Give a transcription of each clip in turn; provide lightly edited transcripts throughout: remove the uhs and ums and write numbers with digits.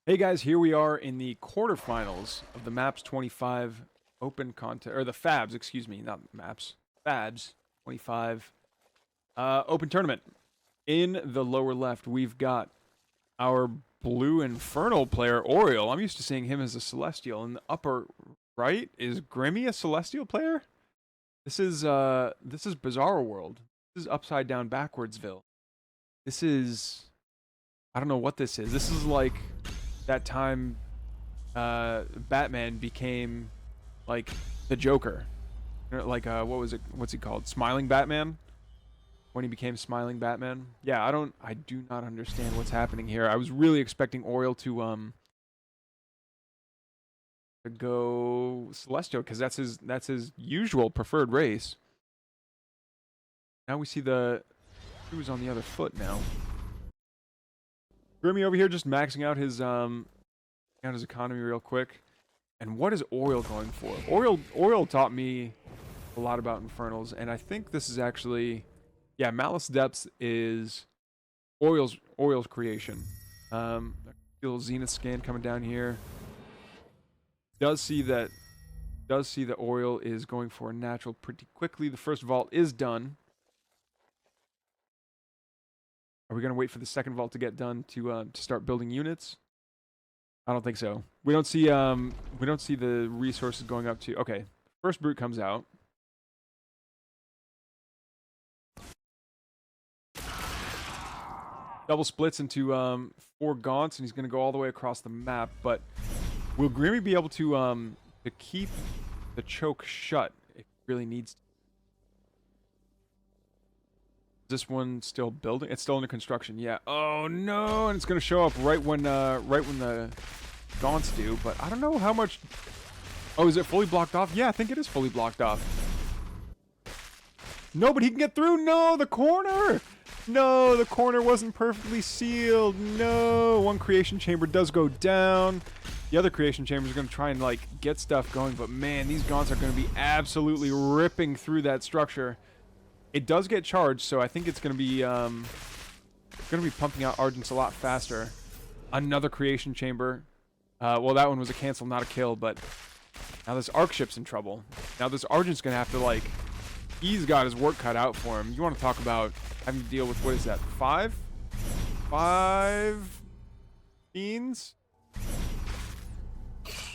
Hey guys, here we are in the quarterfinals of the Maps 25 open contest, or the FABS, excuse me, not Maps, FABS 25 open tournament. In the lower left, we've got our blue Infernal player, Aureil. I'm used to seeing him as a Celestial. In the upper right, is Grimmy a Celestial player? This is Bizarro World. This is Upside Down Backwardsville. This is, I don't know what this is. This is like that time Batman became like the Joker. Like what was it? What's he called? Smiling Batman? When he became Smiling Batman? Yeah, I do not understand what's happening here. I was really expecting Aureil to go Celestial because that's his usual preferred race. Now we see who's on the other foot now. Grimmy over here just maxing out his economy real quick. And what is Aureil going for? Aureil taught me a lot about Infernals, and I think this is actually, yeah, Malice Depths is Aureil's creation. Little Zenith scan coming down here. Does see that Aureil is going for a natural pretty quickly. The first vault is done. Are we gonna wait for the second vault to get done to start building units? I don't think so. We don't see the resources going up to. Okay, first brute comes out. Double splits into 4 gaunts, and he's gonna go all the way across the map. But will Grimmy be able to keep the choke shut if he really needs to? Is this one still building? It's still under construction. Yeah. Oh no! And it's gonna show up right when the gaunts do. But I don't know how much. Oh, is it fully blocked off? Yeah, I think it is fully blocked off. No, but he can get through. No, the corner. No, the corner wasn't perfectly sealed. No, one creation chamber does go down. The other creation chamber is going to try and like get stuff going. But man, these gaunts are going to be absolutely ripping through that structure. It does get charged, so I think it's going to be pumping out Argents a lot faster. Another creation chamber. Well, that one was a cancel, not a kill, but now this Arc Ship's in trouble. Now this Argent's going to have to, like, he's got his work cut out for him. You want to talk about having to deal with, what is that, 5 fiends?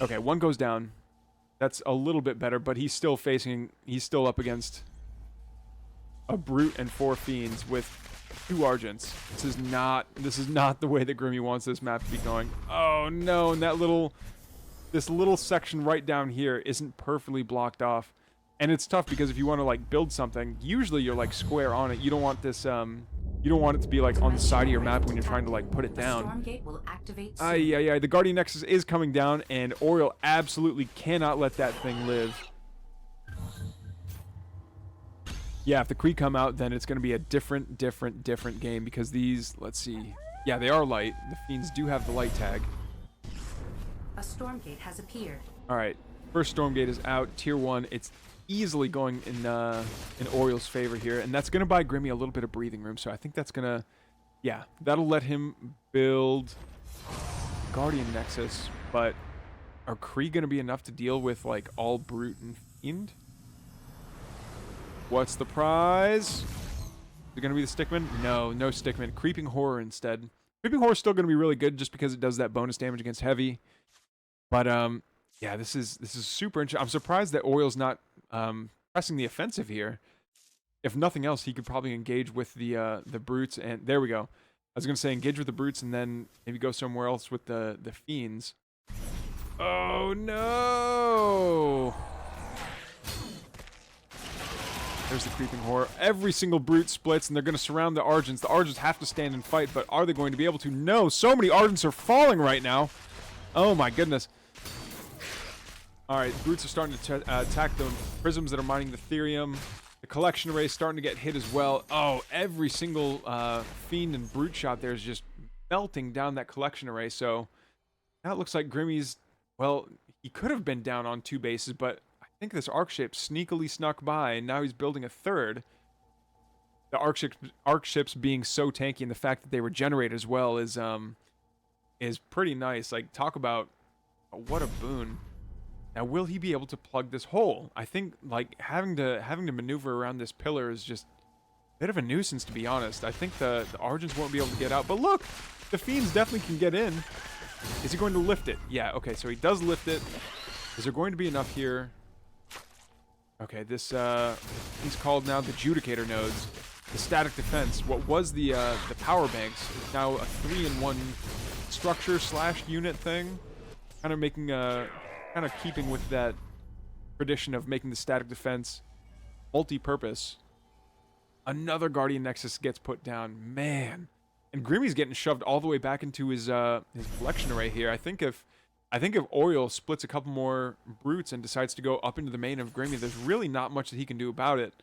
Okay, one goes down. That's a little bit better, but he's still up against a brute and 4 fiends with 2 Argents. This is not the way that Grimmy wants this map to be going. Oh no, and this little section right down here isn't perfectly blocked off. And it's tough because if you want to like build something, usually you're like square on it. You don't want this you don't want it to be like on the side of your map when you're trying to like put it down. Stormgate will activate soon. Yeah, the Guardian Nexus is coming down and Aureil absolutely cannot let that thing live. Yeah, if the Kree come out, then it's going to be a different game because these, let's see. Yeah, they are light. The Fiends do have the light tag. A Stormgate has appeared. All right, first Stormgate is out. Tier 1. It's easily going in Aureil's favor here, and that's going to buy Grimmy a little bit of breathing room. So I think that's going to, yeah, that'll let him build Guardian Nexus. But are Kree going to be enough to deal with like all Brute and Fiend? What's the prize? Is it going to be the Stickman? No Stickman. Creeping Horror instead. Creeping Horror is still going to be really good just because it does that bonus damage against heavy. But yeah, this is super interesting. I'm surprised that Aureil's not pressing the offensive here. If nothing else, he could probably engage with the brutes, and there we go. I was going to say engage with the brutes and then maybe go somewhere else with the fiends. Oh no! There's the Creeping Horror. Every single brute splits, and they're going to surround the Argents. The Argents have to stand and fight, but are they going to be able to? No! So many Argents are falling right now. Oh my goodness. Alright, brutes are starting to attack the prisms that are mining the Therium. The collection array is starting to get hit as well. Oh, every single fiend and brute shot there is just melting down that collection array. So now it looks like Grimmy's, well, he could have been down on 2 bases, but I think this Arc Ship sneakily snuck by, and now he's building a 3rd. The Arc ships being so tanky, and the fact that they regenerate as well is is pretty nice. Like, talk about what a boon. Now, will he be able to plug this hole? I think, like, having to maneuver around this pillar is just a bit of a nuisance, to be honest. I think the Argents won't be able to get out. But look, the Fiends definitely can get in. Is he going to lift it? Yeah, okay, so he does lift it. Is there going to be enough here? Okay, this, he's called now the Judicator nodes. The static defense. What was the power banks is now a 3-in-1 structure / unit thing. Kind of making kind of keeping with that tradition of making the static defense multi-purpose. Another Guardian Nexus gets put down. Man. And Grimmy's getting shoved all the way back into his collection array here. I think if Aureil splits a couple more brutes and decides to go up into the main of Grimmy, there's really not much that he can do about it.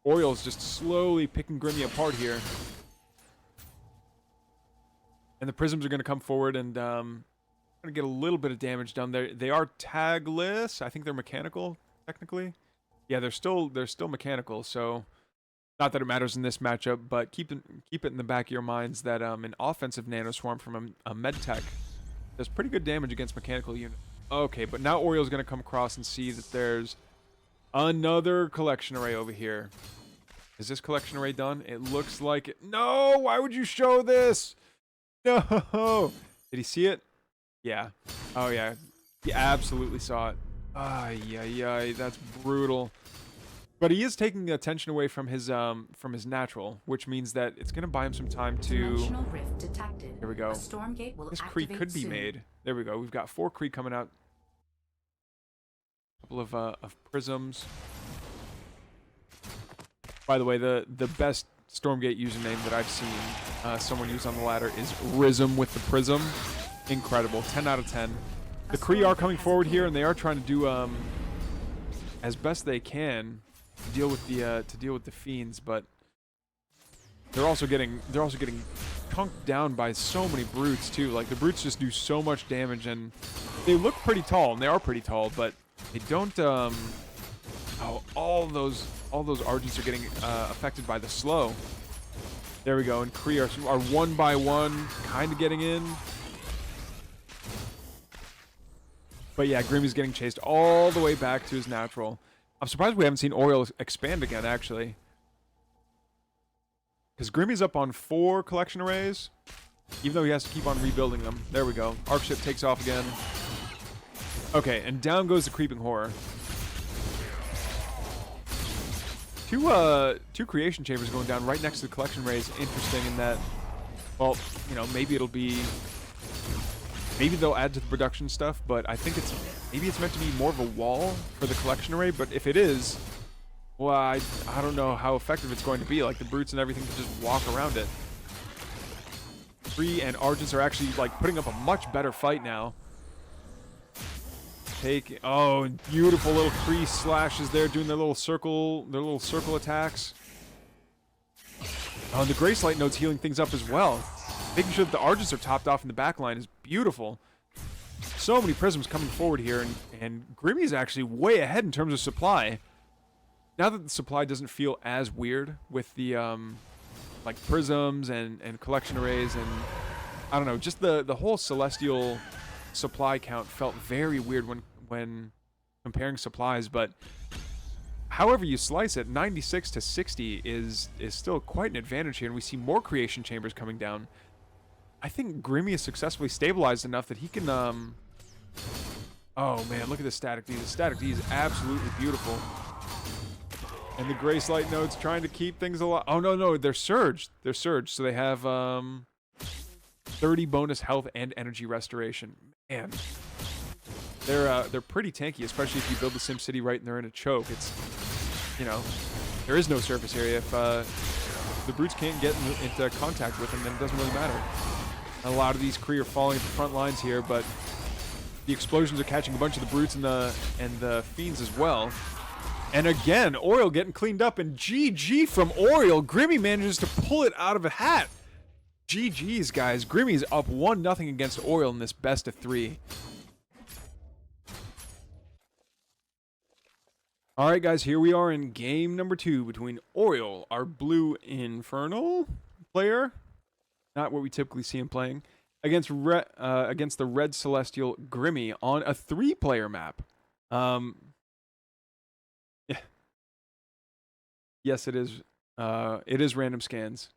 Aureil's just slowly picking Grimmy apart here. And the Prisms are going to come forward and going to get a little bit of damage done there. They are tagless. I think they're mechanical, technically. Yeah, they're still mechanical, so not that it matters in this matchup, but keep it in the back of your minds that an offensive Nanoswarm from a Medtech does pretty good damage against mechanical units. Okay, but now Aureil's going to come across and see that there's another collection array over here. Is this collection array done? It looks like it. No! Why would you show this? No! Did he see it? Yeah. Oh, yeah. He absolutely saw it. Ay, ay, ay. That's brutal. But he is taking the attention away from his natural, which means that it's going to buy him some time to... Dimensional rift detected. Here we go. A Stormgate will This Kree could be soon. made. There we go. We've got 4 Kree coming out. A couple of prisms. By the way, the best Stormgate username that I've seen someone use on the ladder is Rism with the Prism. Incredible. 10 out of 10. The Kree are coming forward here, and they are trying to do as best they can to deal with the Fiends, but they're also getting chunked down by so many brutes too. Like, the brutes just do so much damage, and they look pretty tall, and they are pretty tall, but they don't all those Argents are getting affected by the slow. There we go, and Kree are one by one kind of getting in. But yeah, Grimmy's getting chased all the way back to his natural. I'm surprised we haven't seen Aureil expand again, actually. Because Grimmy's up on 4 collection arrays, even though he has to keep on rebuilding them. There we go. Arc ship takes off again. Okay, and down goes the Creeping Horror. Two creation chambers going down right next to the collection arrays. Interesting in that, well, you know, maybe they'll add to the production stuff, but I think maybe it's meant to be more of a wall for the collection array, but if it is, well, I don't know how effective it's going to be. Like, the brutes and everything can just walk around it. Kree and Argents are actually, like, putting up a much better fight now. Oh, beautiful little Kree slashes there, doing their little circle attacks. Oh, and the Gracelight node's healing things up as well. Making sure that the Argents are topped off in the back line is beautiful. So many prisms coming forward here, and Grimmy's actually way ahead in terms of supply. Now that the supply doesn't feel as weird with the like prisms and collection arrays, and I don't know, just the whole Celestial supply count felt very weird when comparing supplies, but however you slice it, 96 to 60 is still quite an advantage here, and we see more creation chambers coming down. I think Grimmy is successfully stabilized enough that he can, oh man, look at the Static D. The Static D is absolutely beautiful. And the Gracelight node's trying to keep things alive. Oh, no, they're surged. They're surged, so they have 30 bonus health and energy restoration. Man, they're pretty tanky, especially if you build the SimCity right and they're in a choke. It's, you know, there is no surface area. If the brutes can't get into contact with them, then it doesn't really matter. A lot of these Kree are falling at the front lines here, but the explosions are catching a bunch of the brutes and the fiends as well. And again, Aureil getting cleaned up, and GG from Aureil. Grimmy manages to pull it out of a hat. GG's, guys. Grimmy's up 1-0 against Aureil in this best of 3. All right, guys, here we are in game number 2 between Aureil, our blue Infernal player. Not what we typically see him playing. against the Red Celestial Grimmy on a 3-player map. Yeah. Yes, it is. It is random scans.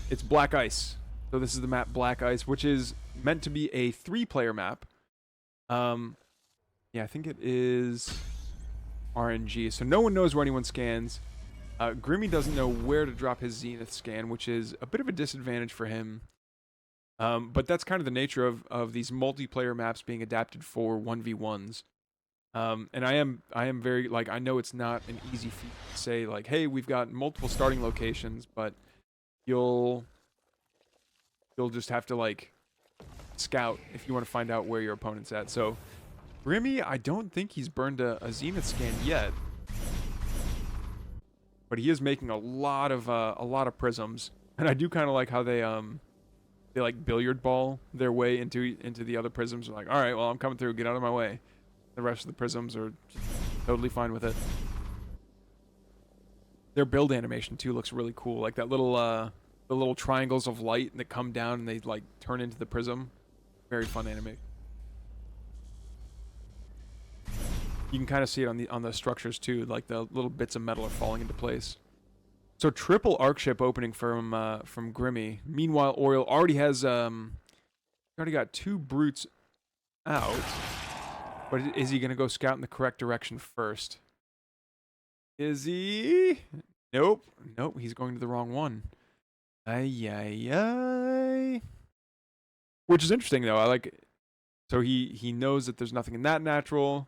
It's Black Ice. So this is the map Black Ice, which is meant to be a 3-player map. Yeah, I think it is RNG. So no one knows where anyone scans. Grimmy doesn't know where to drop his Zenith scan, which is a bit of a disadvantage for him. But that's kind of the nature of these multiplayer maps being adapted for 1v1s. And I am very, like, I know it's not an easy feat to say, like, hey, we've got multiple starting locations, but you'll just have to, like, scout if you want to find out where your opponent's at. So Grimmy, I don't think he's burned a Zenith scan yet, but he is making a lot of prisms, and I do kind of like how they like billiard ball their way into the other prisms. They're like, all right, well, I'm coming through, get out of my way. The rest of the prisms are totally fine with it. Their build animation too looks really cool, like that little the little triangles of light that come down and they like turn into the prism. Very fun animation. You can kind of see it on the structures too, like the little bits of metal are falling into place. So triple arc ship opening from Grimmy. Meanwhile, Aureil already has already got 2 brutes out. But is he gonna go scout in the correct direction first? Is he? Nope. Nope, he's going to the wrong one. Ay ay ay. Which is interesting though. I like it. So he knows that there's nothing in that natural.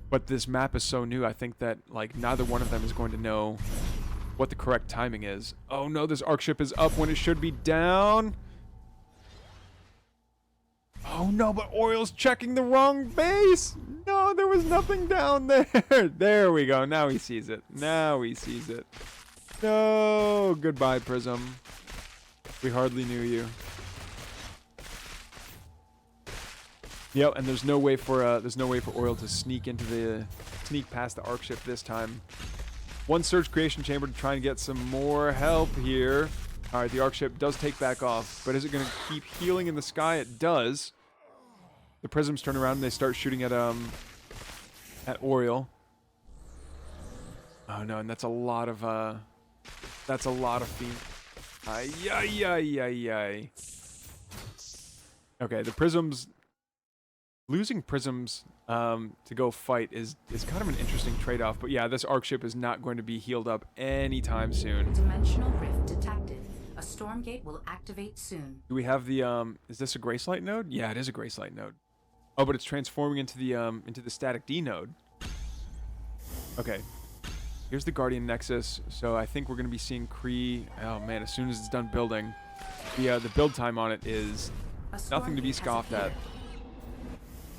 But this map is so new, I think that like neither one of them is going to know what the correct timing is. Oh no, this arc ship is up when it should be down. Oh no, but Aureil's checking the wrong base. No, there was nothing down there. There we go. Now he sees it. Now he sees it. No, goodbye, Prism. We hardly knew you. Yep, and there's no way for Aureil to sneak past the arc ship this time. One Surge Creation Chamber to try and get some more help here. All right, the arc ship does take back off, but is it going to keep healing in the sky? It does. The prisms turn around and they start shooting at Aureil. Oh no, and that's a lot of feet. Ay ay ay ay ay. Okay, the prisms. Losing prisms to go fight is kind of an interesting trade-off, but yeah, this arc ship is not going to be healed up anytime soon. Dimensional rift detected. A Stormgate will activate soon. Do we have the is this a Gracelight node? Yeah, it is a Gracelight node. Oh, but it's transforming into the Static D node. Okay. Here's the Guardian Nexus. So I think we're going to be seeing Kree. Oh man, as soon as it's done building, the build time on it is nothing to be scoffed at.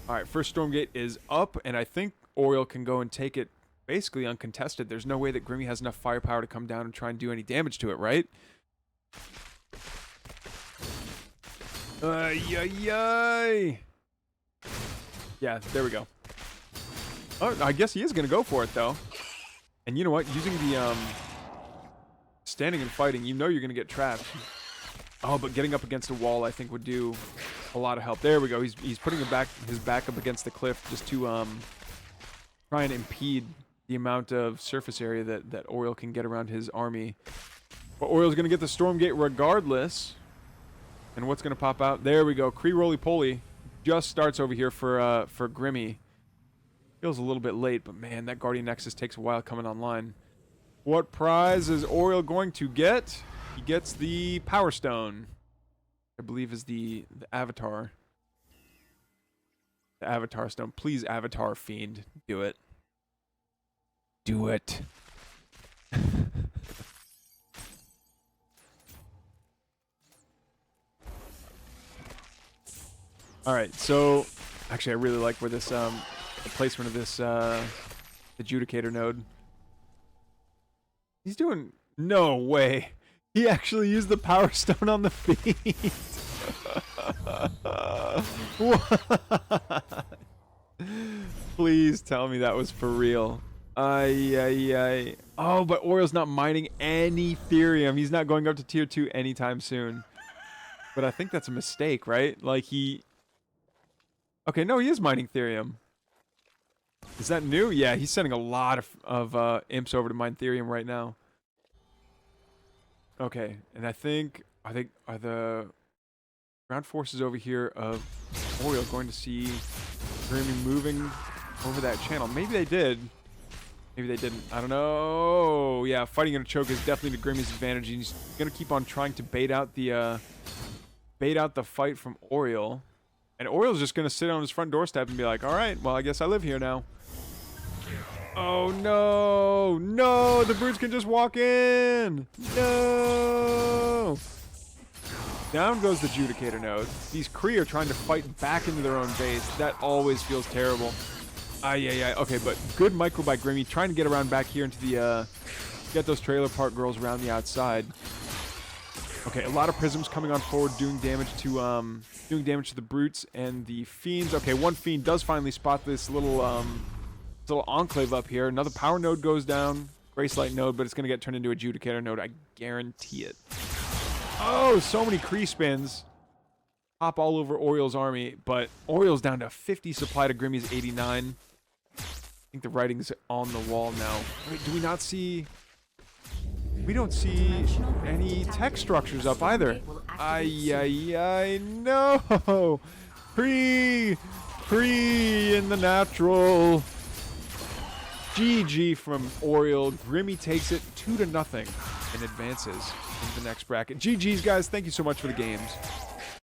All right, first Stormgate is up, and I think Aureil can go and take it basically uncontested. There's no way that Grimmy has enough firepower to come down and try and do any damage to it, right? Ay, ay, ay. Yeah, there we go. Oh, I guess he is going to go for it, though. And you know what? Using the standing and fighting, you know you're going to get trapped. Oh, but getting up against a wall, I think, would do a lot of help. There we go. He's putting his back up against the cliff just to try and impede the amount of surface area that Aureil can get around his army. But Aureil's going to get the Stormgate regardless. And what's going to pop out? There we go. Kree roly-poly just starts over here for Grimmy. Feels a little bit late, but man, that Guardian Nexus takes a while coming online. What prize is Aureil going to get? He gets the Power Stone. I believe is the Avatar. The Avatar Stone. Please, Avatar Fiend, do it. Do it. All right, so actually I really like where this the placement of this adjudicator node. He's doing no way. He actually used the Power Stone on the feet. What? Please tell me that was for real. Ay, ay, ay. Oh, but Aureil's not mining any Therium. He's not going up to tier 2 anytime soon. But I think that's a mistake, right? Like he... Okay, no, he is mining Therium. Is that new? Yeah, he's sending a lot of imps over to mine Therium right now. Okay, and I think are the ground forces over here of Aureil going to see Grimmy moving over that channel? Maybe they did. Maybe they didn't. I don't know. Yeah, fighting in a choke is definitely to Grimmy's advantage. He's gonna keep on trying to bait out the fight from Aureil. And Aureil's just gonna sit on his front doorstep and be like, all right, well, I guess I live here now. Oh no! No! The brutes can just walk in! No! Down goes the Judicator node. These Kree are trying to fight back into their own base. That always feels terrible. Ay. Okay, but good micro by Grimmy, trying to get around back here into the, get those trailer park girls around the outside. Okay, a lot of prisms coming on forward, doing damage to the brutes and the fiends. Okay, one fiend does finally spot this little enclave up here. Another power node goes down, Gracelight node, but it's gonna get turned into a Judicator node. I guarantee it. Oh, so many Kree spins. Hop all over Aureil's army, but Aureil's down to 50 supply to Grimmy's 89. I think the writing's on the wall now. Wait, do we not see... We don't see any tech structures up either. Ay, no! Kree in the natural. GG from Aureil. Grimmy takes it 2-0 and advances into the next bracket. GG's, guys. Thank you so much for the games.